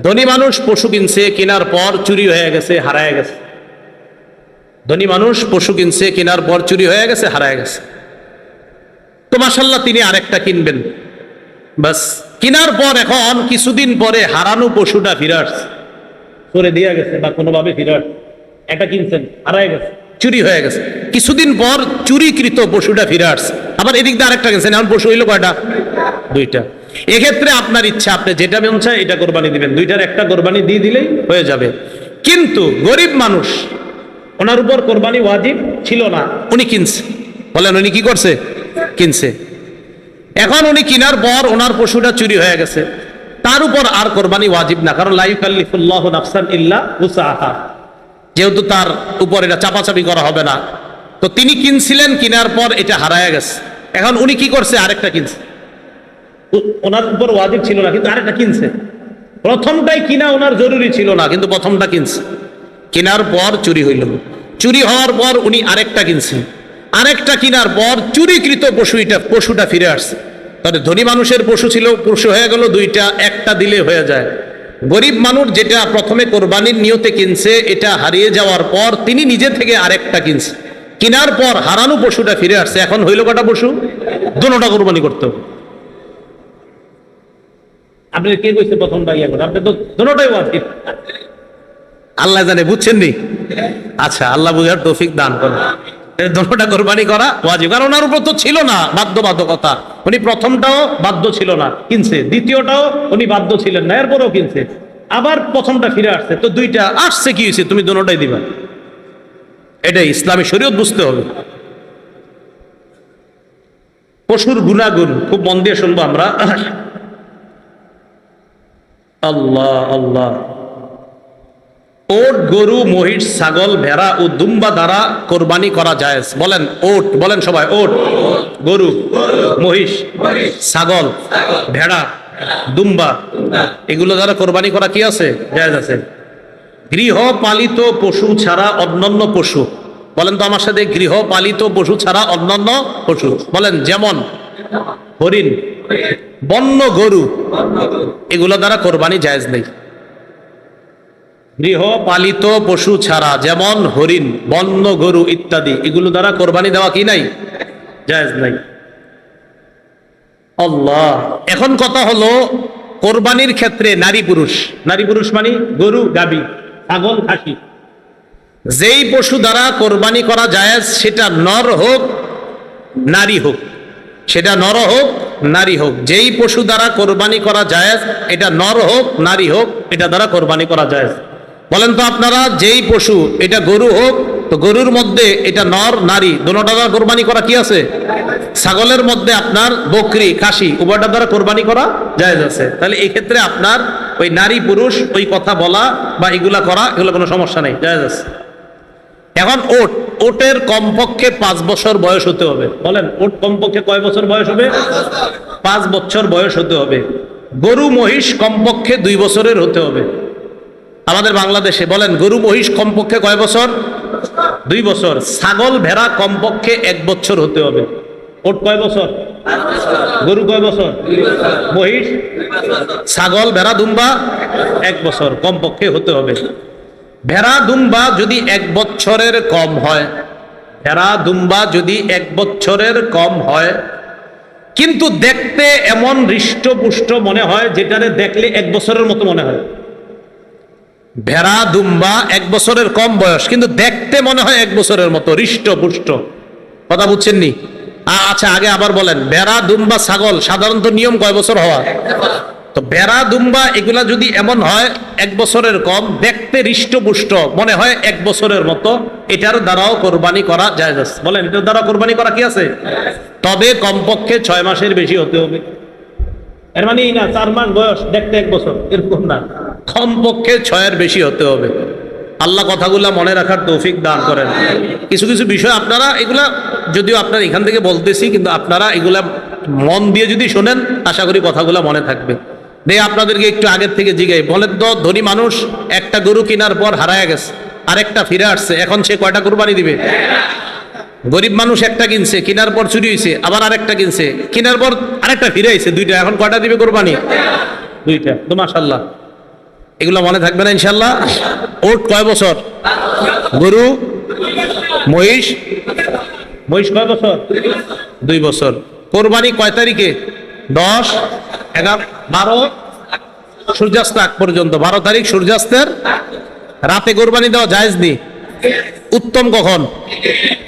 ধনী মানুষ পশু কিনছে, কেনার পর চুরি হয়ে গেছে, হারায় গেছে। ধনী মানুষ পশু কিনছে, কেনার পর চুরি হয়ে গেছে, হারায় গেছে। তো মাশাআল্লাহ তিনি আরেকটা কিনবেন। বাস কেনার পর এখন কিছুদিন পরে হারানো পশুটা ফিরে আসছে, চোরে দিয়ে গেছে বা কোনোভাবে ফিরে আসছে। একটা কিনছেন, হারায় গেছে, চুরি হয়ে গেছে। কিছুদিন পর চুরিকৃত পশুটা ফিরে আসছে, আবার এদিক দিয়ে আরেকটা কিনছেন। এখন পশু হইলো কয়টা? দুইটা। এক্ষেত্রে আপনার ইচ্ছা, আপনি যেটা মন চায় এটা কোরবানি দিবেন, দুইটার একটা কোরবানি দিয়ে দিলেই হয়ে যাবে। কিন্তু গরিব মানুষ, ওনার উপর কোরবানি ওয়াজিব ছিল না, উনি কিনছে। বলেন উনি কি করছে? কিনছে। এখন উনি কেনার পর ওনার পশুটা চুরি হয়ে গেছে, তার উপর আর কোরবানি ওয়াজিব না, কারণ লা ইউকাল্লিফুল্লাহু নাফসান ইল্লা উসআহা, যেহেতু তার উপর এটা চাপাচাপি করা হবে না। তো তিনি কিনছিলেন, কেনার পর এটা হারায় গেছে। এখন উনি কি করছে? আরেকটা কিনছে। ওনার উপর ওয়াজিব ছিল না, কিন্তু আরেকটা কিনছে। প্রথমটাই কিনা ওনার জরুরি ছিল না, কিন্তু প্রথমটা কিনছে। কেনার পর চুরি হইল, চুরি হওয়ার পর উনি আরেকটা কিনছেন। আরেকটা কেনার পর চুরিকৃত পশুটা ফিরে আসছে। তাহলে ধনী মানুষের পশু ছিল, পশু হয়ে গেল দুইটা, একটা দিলে হয়ে যায়। গরিব মানুষ যেটা প্রথমে কোরবানির নিয়তে কিনছে, এটা হারিয়ে যাওয়ার পর তিনি নিজে থেকে আরেকটা কিনছে। কেনার পর হারানো পশুটা ফিরে আসছে। এখন হইল কটা পশু? দুটোটা কোরবানি করতে হবে। আপনি কে কইছে প্রথমটা ইয়া করে? আপনি তো দুটোটাই ওয়াজিব। আল্লাহ জানে, বুঝছেন নি? আচ্ছা, আল্লাহ বুঝার তৌফিক দান করেন। দুটোটা কোরবানি করা ওয়াজিব, কারণ ওনার উপর তো ছিল না বাধ্যবাধকতা। উনি প্রথমটাও বাধ্য ছিল না, কিনছে। দ্বিতীয়টাও উনি বাধ্য ছিলেন না, এরপরেও কিনছে। আবার প্রথমটা ফিরে আসছে, তো দুইটা আসছে, কি হয়েছে? তুমি দুটোটাই দিবা। এটাই ইসলামী শরীয়ত, বুঝতে হবে। পশুর গুণাগুণ খুব মন দিয়ে শুনবো আমরা। আল্লাহ আল্লাহ। ওট, গরু, মহিষ, ছাগল, ভেড়া ও দুম্বা দ্বারা কোরবানি করা জায়েজ। বলেন ওট, বলেন সবাই ওট। গরু, মহিষ, ছাগল, ভেড়া, দুম্বা, এগুলো দ্বারা কোরবানি করা কি আছে? জায়েজ আছে। গৃহপালিত পশু ছাড়া অন্যান্য পশু, বলেন তো আমার সাথে, গৃহপালিত পশু ছাড়া অন্যান্য পশু। বলেন যেমন হরিণ, বন্য গরু, এগুলো দ্বারা কোরবানি জায়েজ নেই। গৃহপালিত পশু ছাড়া, যেমন হরিণ, বন্য গরু ইত্যাদি, এগুলো দ্বারা কোরবানি দেওয়া কি নাই? জায়েজ নাই। আল্লাহ। এখন কথা হলো কোরবানির ক্ষেত্রে নারী পুরুষ, নারী পুরুষ মানে গরু, গাভী, ছাগল, খাসি, যেই পশু দ্বারা কোরবানি করা জায়েজ, সেটা নর হোক নারী হোক, সেটা নর হোক নারী হোক, যেই পশু দ্বারা কোরবানি করা জায়েজ, এটা নর হোক নারী হোক, এটা দ্বারা কোরবানি করা জায়েজ। বলেন তো আপনারা, যেই পশু, এটা গরু হোক, তো গরুর মধ্যে এটা নর নারী দুটোটা দ্বারা কোরবানি করা কি আছে? ছাগলের মধ্যে আপনার বকরি, খাসি, উভয়টা দ্বারা কোরবানি করা জায়েজ আছে। তাহলে এই ক্ষেত্রে আপনার ওই নারী পুরুষ ওই কথা বলা বা এগুলা করা, এগুলো কোনো সমস্যা নেই, জায়েজ আছে। এখন ওট, ওটের কমপক্ষে 5 বছর বয়স হতে হবে। বলেন ওট কমপক্ষে কয় বছর বয়স হবে? 5 বছর বয়স হতে হবে। গরু, মহিষ কমপক্ষে 2 বছরের হতে হবে আমাদের বাংলাদেশে। বলেন গরু, মহিষ কমপক্ষে কয় বছর? 2 বছর। ছাগল, ভেড়া কমপক্ষে 1 বছর হতে হবে। ওট কয় বছর? গরু কয় বছর? মহিষ, ছাগল, ভেড়া, দুম্বা 1 বছর কমপক্ষে হতে হবে। ভেড়া, দুম্বা যদি 1 বছরের কম হয়, ভেড়া, দুম্বা যদি 1 বছরের কম হয়, কিন্তু দেখতে এমন হৃষ্টপুষ্ট মনে হয়, যেটারে দেখলে 1 বছরের মতো মনে হয়। ভেড়া, দুম্বা 1 বছরের কম বয়স, কিন্তু দেখতে মনে হয় 1 বছরের মতো, হৃষ্টপুষ্ট। কথা বুঝছেন নি? আচ্ছা, আগে আবার বলেন, ভেড়া, দুম্বা, ছাগল সাধারণত নিয়ম কয় বছর হওয়া? তো ভেড়া, দুম্বা এগুলা যদি এমন হয় 1 বছরের কম, দেখতে হৃষ্টপুষ্ট মনে হয় 1 বছরের মতো, এটার দ্বারাও কোরবানি করা জায়েজ আছে। বলেন এটার দ্বারা কোরবানি করা কি আছে? তবে কমপক্ষে 6 মাসের বেশি হতে হবে। এর মানে না 4 মাস বয়স দেখতে 1 বছর, এরকম না, কমপক্ষে 6 এর বেশি হতে হবে। আল্লাহ কথাগুলা মনে রাখার তৌফিক দান করেন। কিছু কিছু বিষয় আপনারা, এগুলা যদিও আপনারা এখান থেকে বলতেছি, কিন্তু আপনারা এগুলা মন দিয়ে যদি শোনেন, আশা করি কথাগুলা মনে থাকবে। আপনাদেরকে একটু আগের থেকে জিগাই, বলেন তো, ধনী মানুষ একটা গরু কেনার পর হারায় গেছে, আরেকটা ফিরে আসছে, এখন সে কয়টা কোরবানি দিবে? গরিব মানুষ একটা কিনছে, কেনার পর চুরি হয়েছে, আবার আরেকটা কিনছে, কেনার পর আরেকটা ফিরে আইছে, দুইটা, এখন কয়টা দিবে কোরবানি? দুইটা। তো মাশাআল্লাহ। এগুলো মনে থাকবে না ইনশাল্লাহ। ওট কয় বছর? গরু, মহিষ, মহিষ কয় বছর? 2 বছর। কোরবানি কয় তারিখে? 10, 11, 12 সূর্যাস্ত আগ পর্যন্ত। 12 তারিখ সূর্যাস্তের রাতে কোরবানি দেওয়া জায়েজ নেই। উত্তম কখন?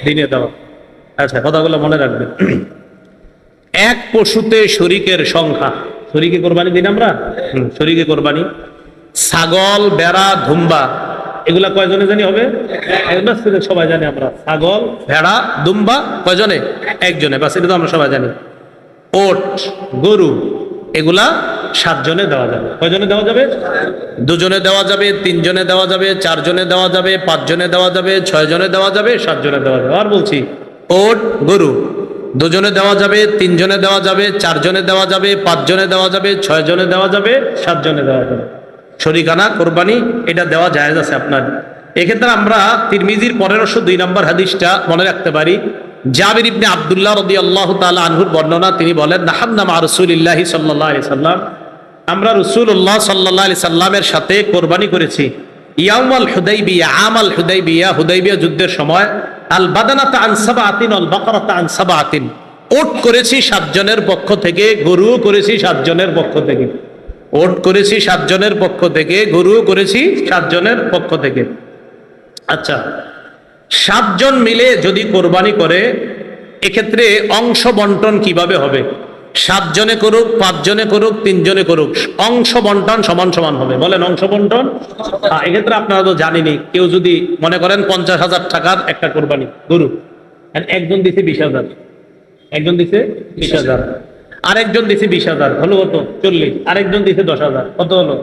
দিনে দেওয়া। আচ্ছা, কথাগুলো মনে রাখবেন। এক পশুতে শরীকের সংখ্যা, শরীকে কোরবানি দিন আমরা, শরীকে কোরবানি। ছাগল, ভেড়া, দুম্বা এগুলা কয়জনে জানি হবে? সবাই জানি আমরা। ছাগল, ভেড়া, দুম্বা কয়জনে? একজনে, বাস এটা তো আমরা সবাই জানি। ওট, গরু এগুলা 7 জনে দেওয়া যাবে। কয়জনে দেওয়া যাবে? 2 জনে দেওয়া যাবে, 3 জনে দেওয়া যাবে, 4 জনে দেওয়া যাবে, 5 জনে দেওয়া যাবে, 6 জনে দেওয়া যাবে, 7 জনে দেওয়া যাবে। আর বলছি, ওট, গরু 2 জনে দেওয়া যাবে, 3 জনে দেওয়া যাবে, 4 জনে দেওয়া যাবে, 5 জনে দেওয়া যাবে, 6 জনে দেওয়া যাবে, 7 জনে দেওয়া যাবে। শরীকানা কোরবানি এটা দেওয়া জায়েজ আছে আপনার। এক্ষেত্রে আমরা তিরমিজির 1502 নম্বর হাদিসটা মনে রাখতে পারি। জাবির ইবনে আব্দুল্লাহ রাদিয়াল্লাহু তাআলা আনহুর বর্ণনা, তিনি বলেন, নাহান্না মা রাসূলিল্লাহি সাল্লাল্লাহু আলাইহি সাল্লাম, আমরা রাসূলুল্লাহ সাল্লাল্লাহু আলাইহি সাল্লামের সাথে কোরবানি করেছি ইয়াউমাল হুদাইবিয়া, আমাল হুদাইবিয়া, হুদাইবিয়া যুদ্ধের সময়। আল বাদানাতা আন সাবআতিন ওয়াল বাকারাতা আন সাবআতিন, ওট করেছি 7 জনের পক্ষ থেকে, গরু করেছি 7 জনের পক্ষ থেকে। ওট করেছি 7 জনের পক্ষ থেকে, গরু করেছি 7 জনের পক্ষ থেকে। আচ্ছা, 7 জন মিলে যদি কোরবানি করে, এক্ষেত্রে অংশ বন্টন কিভাবে হবে? 7 জনে করুক, 5 জনে করুক, 3 জনে করুক, অংশ বন্টন সমান সমান হবে। বলেন অংশ বন্টন। এক্ষেত্রে আপনারা তো জানেনই, কেউ যদি মনে করেন 50,000 টাকার একটা কোরবানি গরু, একজন দিছে 20,000, একজন দিছে 20,000, আরেকজন দিছে 20,000, হলো কত? 40। আরেকজন দিছে 10,000, কত হলো?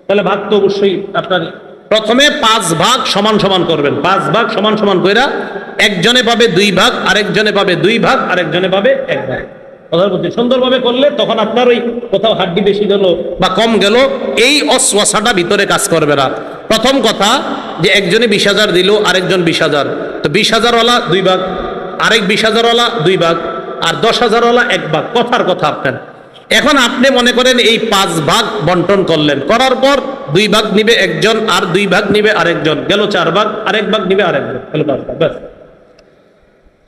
তাহলে ভাগ তো অবশ্যই আপনার প্রথমে 5 ভাগ সমান সমান করবেন। 5 ভাগ সমান সমান কইরা একজনে পাবে 2 ভাগ, আরেকজনে পাবে 2 ভাগ, আরেকজনে পাবে 1 ভাগ। কথা বলছি, সুন্দরভাবে করলে তখন আপনার ওই কোথাও হাড্ডি বেশি গেল বা কম গেল এই অস্বসাটা ভিতরে কাজ করবে না। প্রথম কথা যে একজনে 20,000 দিল, আরেকজন 20,000, তো 20,000 ওয়ালা 2 ভাগ, আরেক 20,000 ওয়ালা 2 ভাগ, আর 10,000 ওয়ালা 1 ভাগ। কথার কথা আপনার। এখন আপনি মনে করেন এই 5 ভাগ বন্টন করলেন, করার পর 2 ভাগ নিবে একজন, আর 2 ভাগ নিবে আরেকজন, গেল 4 ভাগ, আরেক ভাগ নিবে আরেকজন, গেল 5 ভাগ। ব্যাস।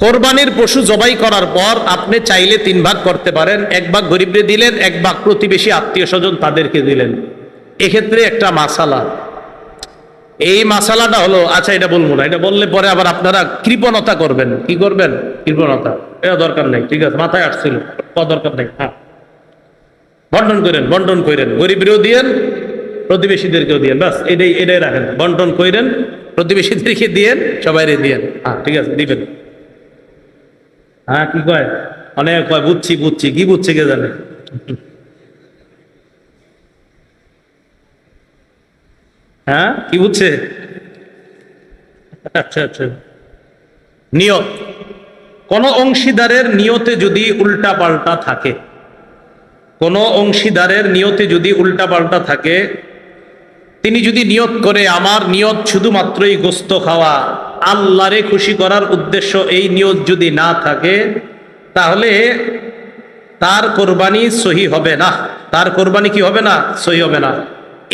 কোরবানির পশু জবাই করার পর আপনি চাইলে 3 ভাগ করতে পারেন। 1 ভাগ গরিবরে দিলেন, 1 ভাগ প্রতিবেশী আত্মীয় স্বজন তাদেরকে দিলেন। এক্ষেত্রে একটা মাসালা, এই মাসালাটা হলো, আচ্ছা এটা বলবো না, এটা বললে পরে আবার আপনারা কৃপণতা করবেন। কি করবেন? কৃপণতা। এটা দরকার নেই, ঠিক আছে, মাথায় আসছিল, দরকার নেই। হ্যাঁ, বন্টন করেন, বন্টন করেন, গরিবরেও দিয়েন, প্রতিবেশীদেরকেও দিয়েন, বাস এটাই এটাই রাখেন। বন্টন করেন, প্রতিবেশীদেরকে দিয়েন, সবাইরে দিয়েন। হ্যাঁ, ঠিক আছে, দিবেন। হ্যাঁ, কি কয়? অনেক কয় বুঝছি বুঝছি, কি বুঝছে কে জানে। হ্যাঁ, কি বুঝছে? আচ্ছা আচ্ছা। নিয়ত, কোন অংশীদারের নিয়তে যদি উল্টা পাল্টা থাকে, কোন অংশীদারের নিয়তে যদি উল্টা পাল্টা থাকে, তিনি যদি নিয়ত করে আমার নিয়ত শুধুমাত্রই গোস্ত খাওয়া, আল্লাহরে খুশি করার উদ্দেশ্য এই নিয়ত যদি না থাকে, তাহলে তার কোরবানি সহি হবে না। তার কোরবানি কি হবে না? সহি হবে না।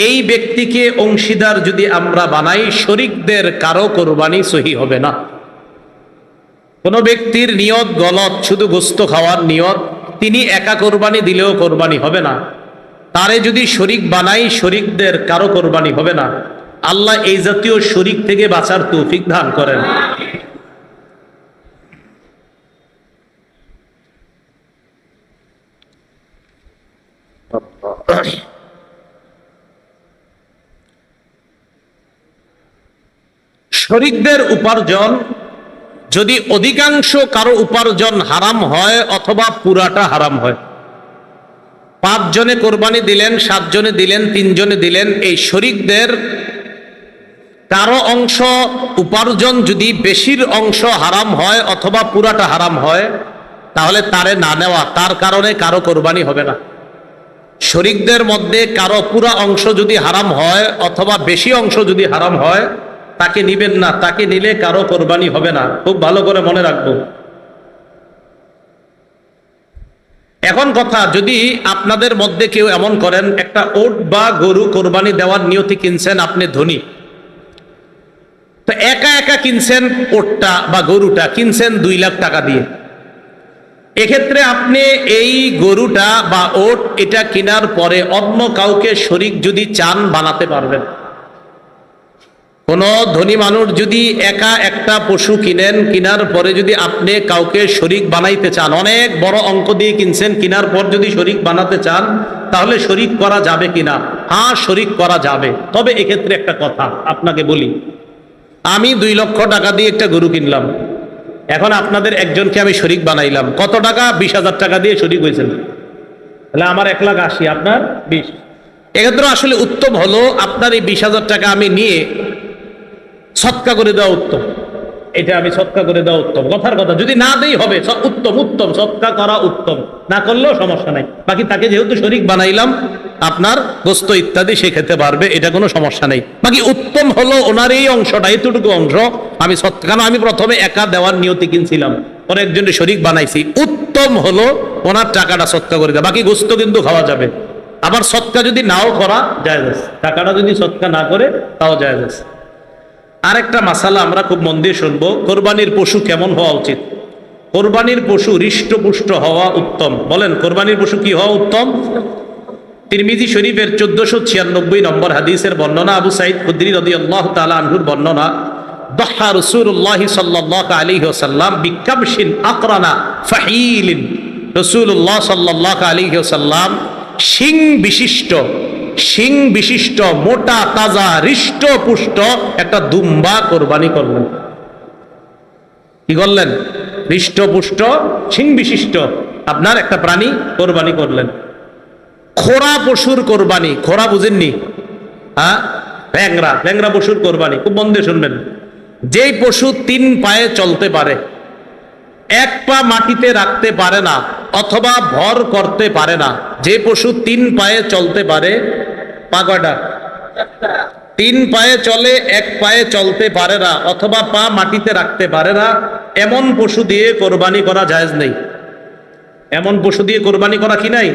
এই ব্যক্তিকে অংশীদার যদি আমরা বানাই, শরিকদের কারো কোরবানি সহি হবে না। কোন ব্যক্তির নিয়ত গলত, শুধু গোস্ত খাওয়ার নিয়ত, তিনি একা কোরবানি দিলেও কোরবানি হবে না। তারে যদি শরিক বানাই, শরিকদের কারো কোরবানি হবে না। আল্লাহ এই জাতীয় শরিক থেকে বাঁচার তৌফিক দান করেন। শরিকদের উপার্জন যদি অধিকাংশ কারো উপার্জন হারাম হয় অথবা পুরাটা হারাম হয়, 5 জনে কোরবানি দিলেন, 7 জনে দিলেন, 3 জনে দিলেন, এই শরিকদের কারো অংশ উপার্জন যদি বেশির অংশ হারাম হয় অথবা পুরাটা হারাম হয়, তাহলে তারে না নেওয়া, তার কারণে কারো কোরবানি হবে না। শরিকদের মধ্যে কারো পুরা অংশ যদি হারাম হয় অথবা বেশি অংশ যদি হারাম হয়, তাকে নিবেন না। তাকে নিলে কারো কোরবানি হবে না। খুব ভালো করে মনে রাখবো। এখন কথা, যদি আপনাদের মধ্যে কেউ এমন করেন, একটা ওট বা গরু কোরবানি দেওয়ার নিয়তে কিনছেন, আপনি ধনী, তো একা একা কিনছেন, ওটটা বা গরুটা কিনছেন 2 লাখ টাকা দিয়ে, এক্ষেত্রে আপনি এই গরুটা বা ওট এটা কেনার পরে অন্য কাউকে শরীক যদি চান, বানাতে পারবেন। কোন ধনী মানুষ যদি একা একটা পশু কিনেন, কেনার পরে যদি আপনি কাউকে শরীক বানাইতে চান, অনেক বড় অঙ্ক দিয়ে কিনছেন, কেনার পর যদি শরীক বানাতে চান, তাহলে শরীক করা যাবে কিনা? হ্যাঁ, শরীক করা যাবে। তবে এক্ষেত্রে একটা কথা আপনাকে বলি, আমি 2 লক্ষ টাকা দিয়ে একটা গরু কিনলাম, এখন আপনাদের একজনকে আমি শরীক বানাইলাম। কত টাকা? 20,000 টাকা দিয়ে শরীক হয়েছেন, তাহলে আমার 1,80,000, আপনার 20। এক্ষেত্রে আসলে উত্তম হলো আপনার এই 20,000 টাকা আমি নিয়ে সৎকা করে দেওয়া উত্তম। এটা আমি সৎকা করে দেওয়া উত্তম, কথার কথা। যদি না দেই হবে উত্তম, উত্তম সৎকা করা উত্তম, না করলেও সমস্যা নাই। বাকি তাকে যেহেতু শরীক বানাইলাম, আপনার গোস্ত ইত্যাদি সে খেতে পারবে, এটা কোনো সমস্যা নেই। বাকি উত্তম হলো ওনার এই অংশটা, এতটুকু অংশ আমি সৎকা, কারণ আমি প্রথমে একা দেওয়ার নিয়তে কিনছিলাম, পরে একজনের শরীক বানাইছি। উত্তম হলো ওনার টাকাটা সৎকা করে দেওয়া, বাকি গোস্ত কিন্তু খাওয়া যাবে। আবার সৎকা যদি নাও করা যায়, টাকাটা যদি সৎকা না করে তাও যায়। আরেকটা মাসালা আমরা খুব মন দিয়ে শুনবো, কোরবানির পশু কেমন হওয়া উচিত? কোরবানির পশু হৃষ্টপুষ্ট হওয়া উত্তম। বলেন, কোরবানির পশু কি হওয়া উত্তম? তিরমিজি শরীফের 1496 নম্বর হাদিসের বর্ণনা, আবু সাঈদ খুদরি রাদিয়াল্লাহু তাআলা আনহুর বর্ণনা, দহা রাসূলুল্লাহ সাল্লাল্লাহু আলাইহি ওয়াসাল্লাম বিকাবশিন আকরানা ফাহিলিন। রাসূলুল্লাহ সাল্লাল্লাহু আলাইহি ওয়াসাল্লাম শিং বিশিষ্ট মোটা তাজা হৃষ্টপুষ্ট একটা দুম্বা কোরবানি করলেন। কি করলেন? হৃষ্টপুষ্ট শিং বিশিষ্ট আপনার একটা প্রাণী কোরবানি করলেন। খোরা পশুর কোরবানি, খোরা বুঝেননি? হ্যাঁ, ল্যাংরা পশুর কোরবানি, খুব মন দিয়ে শুনবেন। যেই পশু 3 পায়ে চলতে পারে, 1 পা মাটিতে রাখতে পারে না অথবা ভর করতে পারে না, যে পশু 3 পায়ে চলতে পারে, পা কয়টা? 3 পায়ে চলে, 1 পায়ে চলতে পারে না অথবা পা মাটিতে রাখতে পারে না, এমন পশু দিয়ে কোরবানি করা জায়েজ নেই। এমন পশু দিয়ে কোরবানি করা কি নাই?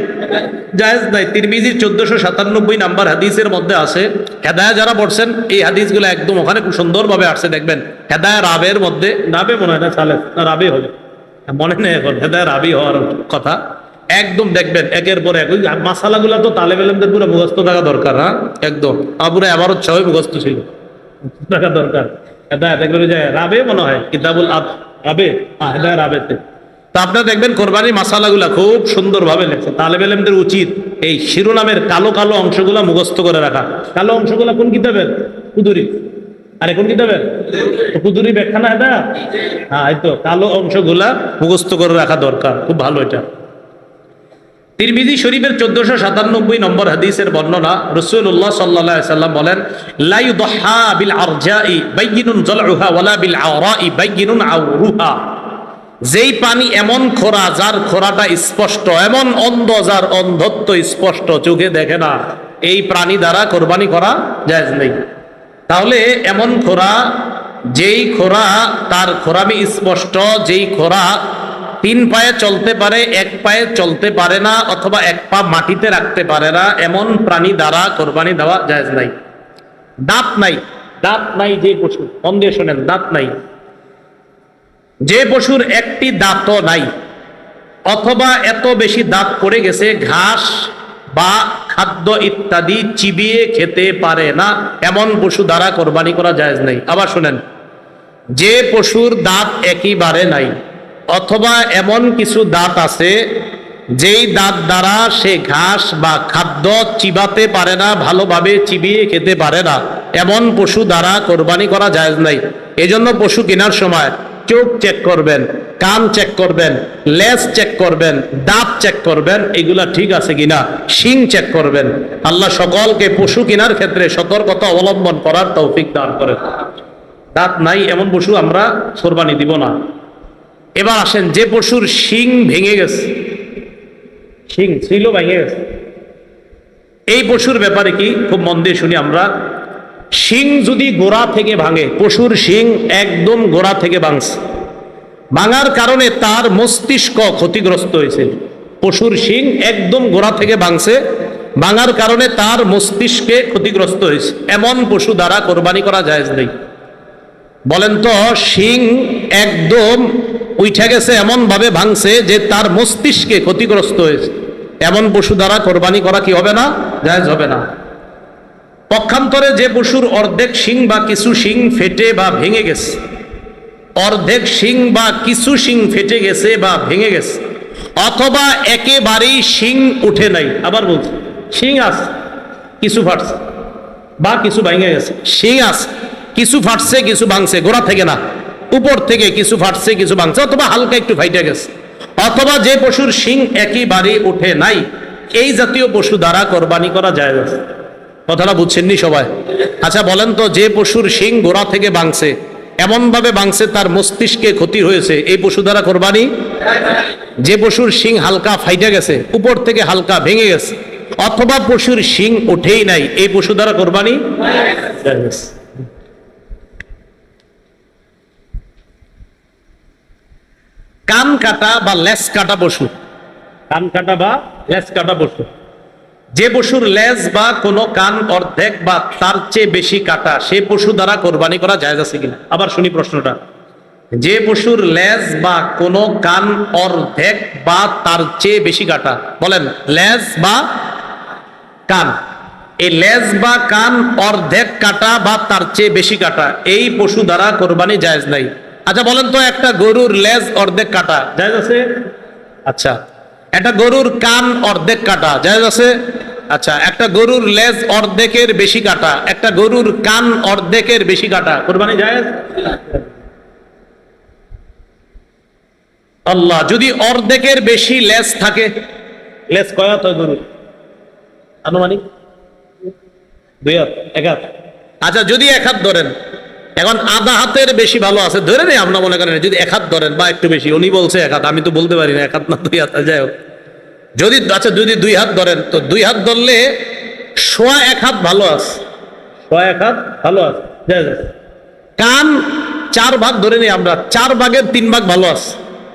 জায়েজ নাই। তিরমিজির 1497 নাম্বার হাদিসের মধ্যে আছে, হেদায়া যারা পড়ছেন এই হাদিসগুলো একদম ওখানে খুব সুন্দরভাবে আসছে, দেখবেন হেদায়া রাবের মধ্যে, রাবে মনে হয় না, সালে না রাবে হবে, মনে নেই এখন, হেদায়া রাবি হওয়ার কথা। একদম দেখবেন একের পর এক, ওই মাসালাগুলো তো তালেব ইলমদের পুরো মুখস্থ থাকা দরকার। হ্যাঁ, একদম পুরো এবারও 6 মুখস্থ ছিল, থাকা দরকার। হেদায়া দেখবেন যে রাবে মনে হয়, কিতাবুল রাবে, হ্যাঁ হেদায়া রাবেতে। তো আপনারা দেখবেন কোরবানির মাসালাগুলা খুব সুন্দরভাবে লেখছে। তালেব ইলমদের উচিত এই শিরোনামের কালো কালো অংশগুলা মুখস্থ করে রাখা। কালো অংশগুলা কোন কিতাবের? কুদুরি। আরে কোন কিতাবের? কুদুরি ব্যাখ্যা না এটা? হ্যাঁ, এই তো কালো অংশগুলা মুখস্থ করে রাখা দরকার, খুব ভালো এটা। তিরমিজি শরীফের 1497 নম্বর হাদিসের বর্ণনা, রাসূলুল্লাহ সাল্লাল্লাহু আলাইহি সাল্লাম বলেন, লা ইউদহা বিল আরজাই বাইয়িনুন যালউহা ওয়ালা বিল আওরাই বাইয়িনুন আওরুহা। যেই পানি এমন খোরা যার খোরাটা স্পষ্ট, এমন অন্ধ যার অন্ধত্ব স্পষ্ট, চোখে দেখে না, এই প্রাণী দ্বারা কোরবানি করা জায়েজ নেই। তাহলে এমন খোরা, যেই খোরা তার খোরামি স্পষ্ট, যেই খোরা 3 পায়ে চলতে পারে, 1 পায়ে চলতে পারে না অথবা 1 পা মাটিতে রাখতে পারে না, এমন প্রাণী দ্বারা কোরবানি দেওয়া জায়েজ নাই। দাঁত নাই যে পশু, মন দিয়ে শোনেন, দাঁত নাই, যে পশুর একটি দাঁতও নাই অথবা এত বেশি দাঁত পড়ে গেছে ঘাস বা খাদ্য ইত্যাদি চিবিয়ে খেতে পারে না, এমন পশু দ্বারা কোরবানি করা জায়েজ নেই। আবার শুনেন, যে পশুর দাঁত একেবারে নাই অথবা এমন কিছু দাঁত আছে যেই দাঁত দ্বারা সে ঘাস বা খাদ্য চিবাতে পারে না, ভালোভাবে চিবিয়ে খেতে পারে না, এমন পশু দ্বারা কোরবানি করা জায়েজ নাই। এজন্য পশু কেনার সময় চোখ চেক করবেন, কান চেক করবেন, লেজ চেক করবেন, দাঁত চেক করবেন, এগুলা ঠিক আছে কিনা, শিং চেক করবেন। আল্লাহ সকলকে পশু কেনার ক্ষেত্রে সতর্কতা অবলম্বন করার তৌফিক দান করেন। দাঁত নাই এমন পশু আমরা কোরবানি দিব না। এবার আসেন, যে পশুর শিং ভেঙে গেছে, শিং ছিল ভেঙে গেছে, এই পশুর ব্যাপারে কি? খুব মন দিয়ে শুনি আমরা। শিং যদি গোড়া থেকে ভাঙে, পশুর শিং একদম গোড়া থেকে ভাঙছে, ভাঙার কারণে তার মস্তিষ্ক ক্ষতিগ্রস্ত হয়েছে, পশুর শিং একদম গোড়া থেকে ভাঙছে, ভাঙার কারণে তার মস্তিষ্কে ক্ষতিগ্রস্ত হয়েছে, এমন পশু দ্বারা কোরবানি করা জায়েজ নেই। বলেন তো, শিং একদম উঠে গেছে, এমন ভাবে ভাঙছে যে তার মস্তিষ্কে ক্ষতিগ্রস্ত হয়েছে, এমন পশু দ্বারা কোরবানি করা কি হবে না? জায়েজ হবে না। পক্ষান্তরে যে পশুর অর্ধেক শিং বা কিছু শিং ফেটে বা ভেঙে গেছে, অর্ধেক শিং বা কিছু শিং ফেটে গেছে বা ভেঙে গেছে, অথবা একেবারেই শিং উঠে নাই, আবার বলছি শিং আছে কিছু ফাটছে বা কিছু ভেঙে গেছে, শিং আছে কিছু ফাটছে কিছু ভাঙছে, গোড়া থেকে না উপর থেকে কিছু ফাটছে কিছু ভাঙছে, অথবা হালকা একটু ফাইটে গেছে, অথবা যে পশুর শিং একেবারে উঠে নাই, এই জাতীয় পশু দ্বারা কোরবানি করা জায়েজ আছে। কথাটা বুঝছেননি সবাই? আচ্ছা বলেন তো, যে পশুর শিং গোড়া থেকে ভাঙছে, এমন ভাবে ভাঙছে তার মস্তিষ্কে ক্ষতি হয়েছে, এই পশু দ্বারা কোরবানি? যে পশুর শিং হালকা ফাইটে গেছে, উপর থেকে হালকা ভেঙে গেছে, অথবা পশুর শিং উঠেই নাই, এই পশু দ্বারা কোরবানি? কান কাটা বা লেজ কাটা পশু, কান কাটা বা লেজ কাটা পশু, যে পশুর লেজ বা কোনো কান অর্ধেক বা তার চেয়ে বেশি কাটা, সেই পশু দ্বারা কোরবানি করা জায়েজ আছে কিনা? আবার শুনি প্রশ্নটা। যে পশুর লেজ বা কোনো কান অর্ধেক বা তার চেয়ে বেশি কাটা, বলেন লেজ বা কান, এই লেজ বা কান অর্ধেক কাটা বা তার চেয়ে বেশি কাটা, এই পশু দ্বারা কোরবানি জায়েজ নাই। আচ্ছা বলেন তো, একটা গরুর লেজ অর্ধেক কাটা জায়েজ আছে? আচ্ছা, একটা গরুর কান অর্ধেক কাটা জায়েজ আছে? আচ্ছা, একটা গরুর লেজ অর্ধেকের বেশি কাটা, একটা গরুর কান অর্ধেকের বেশি কাটা, কোরবানি জায়েজ? আল্লাহ, যদি অর্ধেকের বেশি লেজ থাকে, লেজ কয় হাত হয় গরুর আনুমানিক? 2 হাত, 1 হাত? আচ্ছা যদি 1 হাত ধরেন, এখন আধা হাতের বেশি ভালো আছে ধরে নেই, আমরা মনে করেন যদি 1 হাত ধরেন বা একটু বেশি, উনি বলছে 1 হাত, আমি তো বলতে পারি না 1 হাত না 2 হাত, যাই হোক, যদি আচ্ছা যদি 2 হাত ধরেন, তো 2 হাত ধরলে সোয়া 1 হাত ভালো আছে, সোয়া 1 হাত ভালো আছে, জায়েজ আছে। কান 4 ভাগ ধরে নিই আমরা, 4 ভাগের 3 ভাগ ভালো আছে,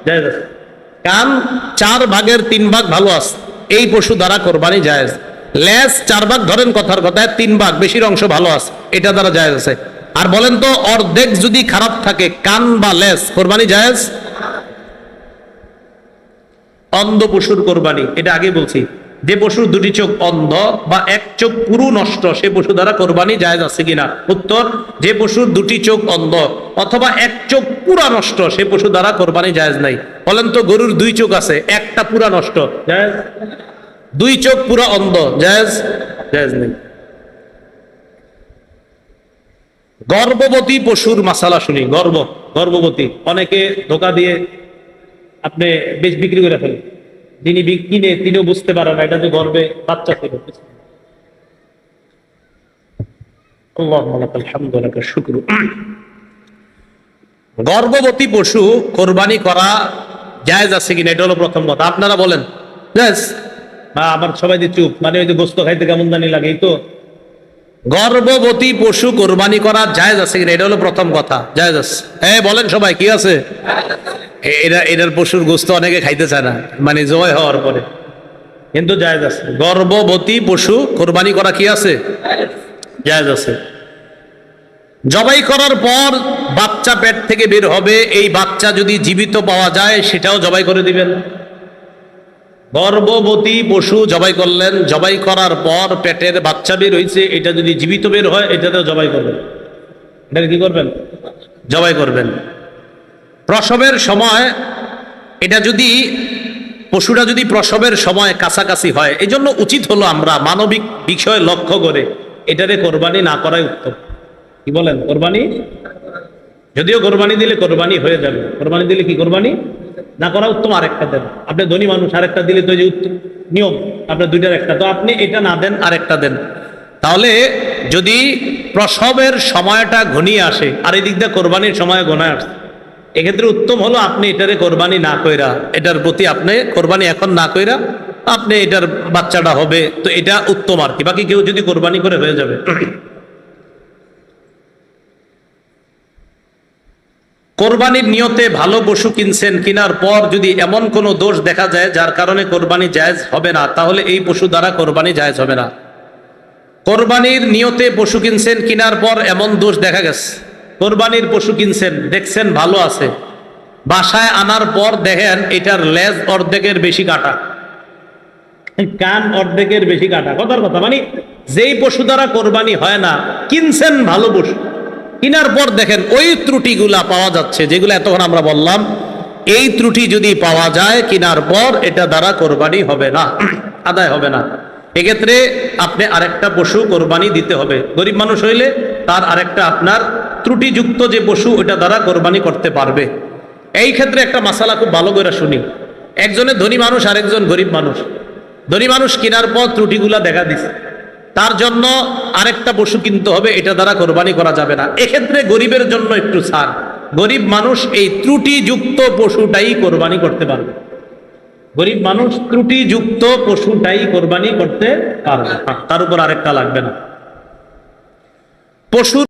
জায়েজ আছে। কান 4 ভাগের 3 ভাগ ভালো আছে, এই পশু দ্বারা কোরবানি জায়েজ। লেজ 4 ভাগ ধরেন, কথার কথায় 3 ভাগ বেশির অংশ ভালো আছে, এটা দ্বারা জায়েজ আছে। আর বলেন তো, অর্ধেক যদি খারাপ থাকে কান বা লেজ, কোরবানি জায়েজ? অন্ধ পশুর কোরবানি, এটা আগে বলছি, যে পশুর 2টি চোখ অন্ধ বা 1 চোখ পুরো নষ্ট, সে পশু দ্বারা কোরবানি জায়েজ আছে কিনা? উত্তর, যে পশুর 2টি চোখ অন্ধ অথবা 1 চোখ পুরা নষ্ট, সে পশু দ্বারা কোরবানি জায়েজ নাই। বলেন তো, গরুর 2 চোখ আছে, একটা পুরা নষ্ট, জায়েজ? 2 চোখ পুরা অন্ধ, জায়েজ? জায়েজ নেই। গর্ভবতী পশুর মাসালা শুনি। গর্ভবতী, অনেকে ধোকা দিয়ে আপনি বেশ বিক্রি করে ফেলেন, যিনি কিনে তিনিও বুঝতে পারেন না এটা যে গর্ভে বাচ্চা ছিল। গর্ভবতী পশু কোরবানি করা জায়েজ আছে কিনা, এটা হলো প্রথম কথা। আপনারা বলেন জায়েজ? আবার সবাই দিয়ে চুপ, মানে ওই যে গোস্ত খাইতে কেমন জানি লাগে, এই তো। গর্ভবতী পশু কোরবানি করা জায়েজ আছে কিনা, এটা হলো প্রথম কথা। জায়েজ আছে। বলেন সবাই, কি আছে? এটার পশুর গোস্ত অনেকে খাইতে চায় না, মানে জয় হওয়ার পরে, কিন্তু জায়েজ আছে। গর্ভবতী পশু কোরবানি করা কি আছে? জায়েজ আছে। জবাই করার পর বাচ্চা পেট থেকে বের হবে, এই বাচ্চা যদি জীবিত পাওয়া যায় সেটাও জবাই করে দিবেন। গর্ভবতী পশু জবাই করলেন, জবাই করার পর পেটের বাচ্চা বের হয়েছে, এটা যদি জীবিত বের হয় এটাতেও জবাই করবেন। এটা কি করবেন? জবাই করবেন। প্রসবের সময় এটা যদি পশুটা যদি প্রসবের সময় কাছাকাছি হয়, এই জন্য উচিত হলো আমরা মানবিক বিষয় লক্ষ্য করে এটারে কোরবানি না করাই উত্তম। কি বলেন? কোরবানি, যদিও কোরবানি দিলে কোরবানি হয়ে যাবে, কোরবানি দিলে কি কোরবানি না করা উত্তম। আরেকটা দেন, আপনি ধনী মানুষ, আরেকটা দিলে তো যে নিয়ম, আপনার 2টার একটা, তো আপনি এটা না দেন আরেকটা দেন। তাহলে যদি প্রসবের সময়টা ঘনিয়ে আসে আর এই দিক দিয়ে কোরবানির সময় ঘনায় আসছে, এক্ষেত্রে উত্তম হলো আপনি এটারে কোরবানি না কইরা, এটার প্রতি আপনি কোরবানি এখন না কইরা আপনি এটার বাচ্চাটা হবে, তো এটা উত্তম আর কি। বাকি কেউ যদি কোরবানি করে হয়ে যাবে। কোরবানির নিয়তে ভালো পশু কিনছেন, কেনার পর যদি এমন কোনো দোষ দেখা যায় যার কারণে কোরবানি জায়েজ হবে না, তাহলে এই পশু দ্বারা কোরবানি জায়েজ হবে না। কোরবানির নিয়তে পশু কিনছেন, কেনার পর এমন দোষ দেখা গেছে, কোরবানির পশু কিনছেন, দেখছেন ভালো আছে, বাসায় আনার পর দেখেন এটার লেজ অর্ধেকের বেশি কাটা, কান অর্ধেকের বেশি কাটা। কথার কথা মানে যেই পশু দ্বারা কোরবানি হয় না, কিনছেন ভালো পশু, কেনার পর দেখেন ওই ত্রুটিগুলা পাওয়া যাচ্ছে যেগুলো এতক্ষণ আমরা বললাম, এই ত্রুটি যদি পাওয়া যায় কেনার পর, এটা দ্বারা কোরবানি হবে না, আদায় হবে না। এক্ষেত্রে আপনি আরেকটা পশু কোরবানি দিতে হবে। গরিব মানুষ হইলে তার আরেকটা আপনার ত্রুটিযুক্ত যে পশু, ওটা দ্বারা কোরবানি করতে পারবে। এই ক্ষেত্রে একটা মাসালা খুব ভালো করে শুনি। একজনের ধনী মানুষ, আরেকজন গরিব মানুষ। ধনী মানুষ কেনার পর ত্রুটিগুলা দেখা দিছে, তার জন্য আরেকটা পশু কিনতে হবে, এটা দ্বারা কোরবানি করা যাবে না। এক্ষেত্রে গরিবের জন্য একটু ছাড়, গরিব মানুষ এই ত্রুটিযুক্ত পশুটাই কোরবানি করতে পারবে। গরিব মানুষ ত্রুটিযুক্ত পশুটাই কোরবানি করতে পারবে, তার উপর আরেকটা লাগবে না। পশু